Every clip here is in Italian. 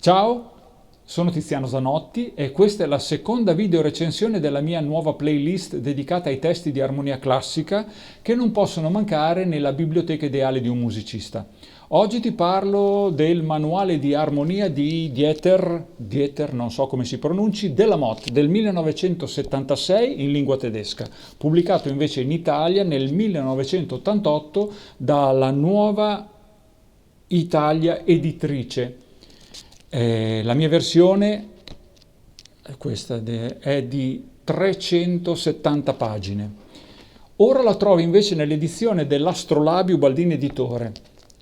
Ciao, sono Tiziano Zanotti e questa è la seconda video recensione della mia nuova playlist dedicata ai testi di armonia classica che non possono mancare nella biblioteca ideale di un musicista. Oggi ti parlo del manuale di armonia di Dieter, non so come si pronunci, Delamotte del 1976 in lingua tedesca, pubblicato invece in Italia nel 1988 dalla Nuova Italia Editrice. La mia versione è di 370 pagine. Ora la trovi invece nell'edizione dell'Astrolabio Baldini Editore,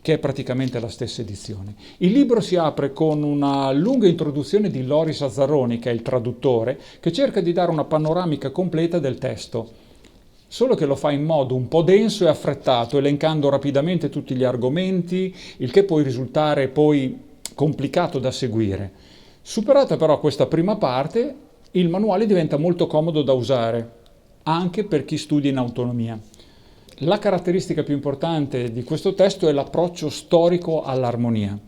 che è praticamente la stessa edizione. Il libro si apre con una lunga introduzione di Loris Azzaroni, che è il traduttore, che cerca di dare una panoramica completa del testo, solo che lo fa in modo un po' denso e affrettato, elencando rapidamente tutti gli argomenti, il che può risultare poi complicato da seguire. Superata però questa prima parte, il manuale diventa molto comodo da usare, anche per chi studia in autonomia. La caratteristica più importante di questo testo è l'approccio storico all'armonia,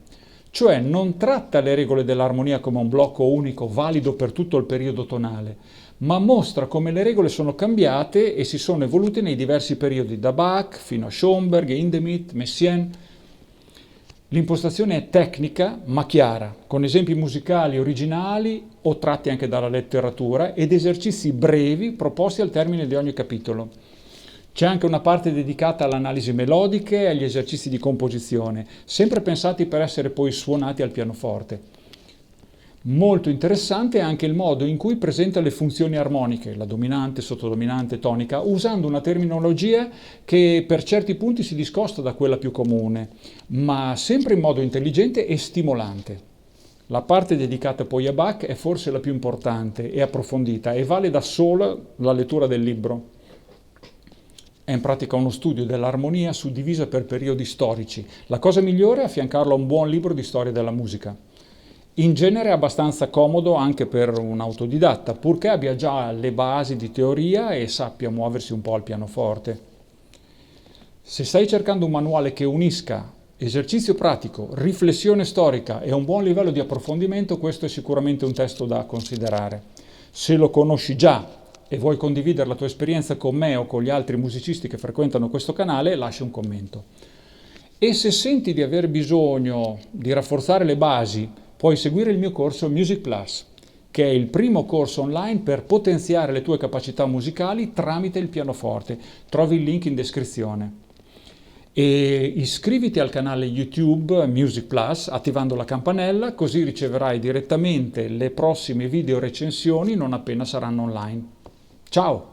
cioè non tratta le regole dell'armonia come un blocco unico valido per tutto il periodo tonale, ma mostra come le regole sono cambiate e si sono evolute nei diversi periodi, da Bach fino a Schoenberg, Hindemith, Messiaen. L'impostazione è tecnica ma chiara, con esempi musicali originali o tratti anche dalla letteratura ed esercizi brevi proposti al termine di ogni capitolo. C'è anche una parte dedicata all'analisi melodiche e agli esercizi di composizione, sempre pensati per essere poi suonati al pianoforte. Molto interessante è anche il modo in cui presenta le funzioni armoniche, la dominante, sottodominante, tonica, usando una terminologia che per certi punti si discosta da quella più comune, ma sempre in modo intelligente e stimolante. La parte dedicata poi a Bach è forse la più importante e approfondita e vale da sola la lettura del libro. È in pratica uno studio dell'armonia suddivisa per periodi storici. La cosa migliore è affiancarlo a un buon libro di storia della musica. In genere è abbastanza comodo anche per un autodidatta, purché abbia già le basi di teoria e sappia muoversi un po' al pianoforte. Se stai cercando un manuale che unisca esercizio pratico, riflessione storica e un buon livello di approfondimento, questo è sicuramente un testo da considerare. Se lo conosci già e vuoi condividere la tua esperienza con me o con gli altri musicisti che frequentano questo canale, lascia un commento. E se senti di aver bisogno di rafforzare le basi, puoi seguire il mio corso Music Plus, che è il primo corso online per potenziare le tue capacità musicali tramite il pianoforte. Trovi il link in descrizione. E iscriviti al canale YouTube Music Plus attivando la campanella, così riceverai direttamente le prossime video recensioni non appena saranno online. Ciao!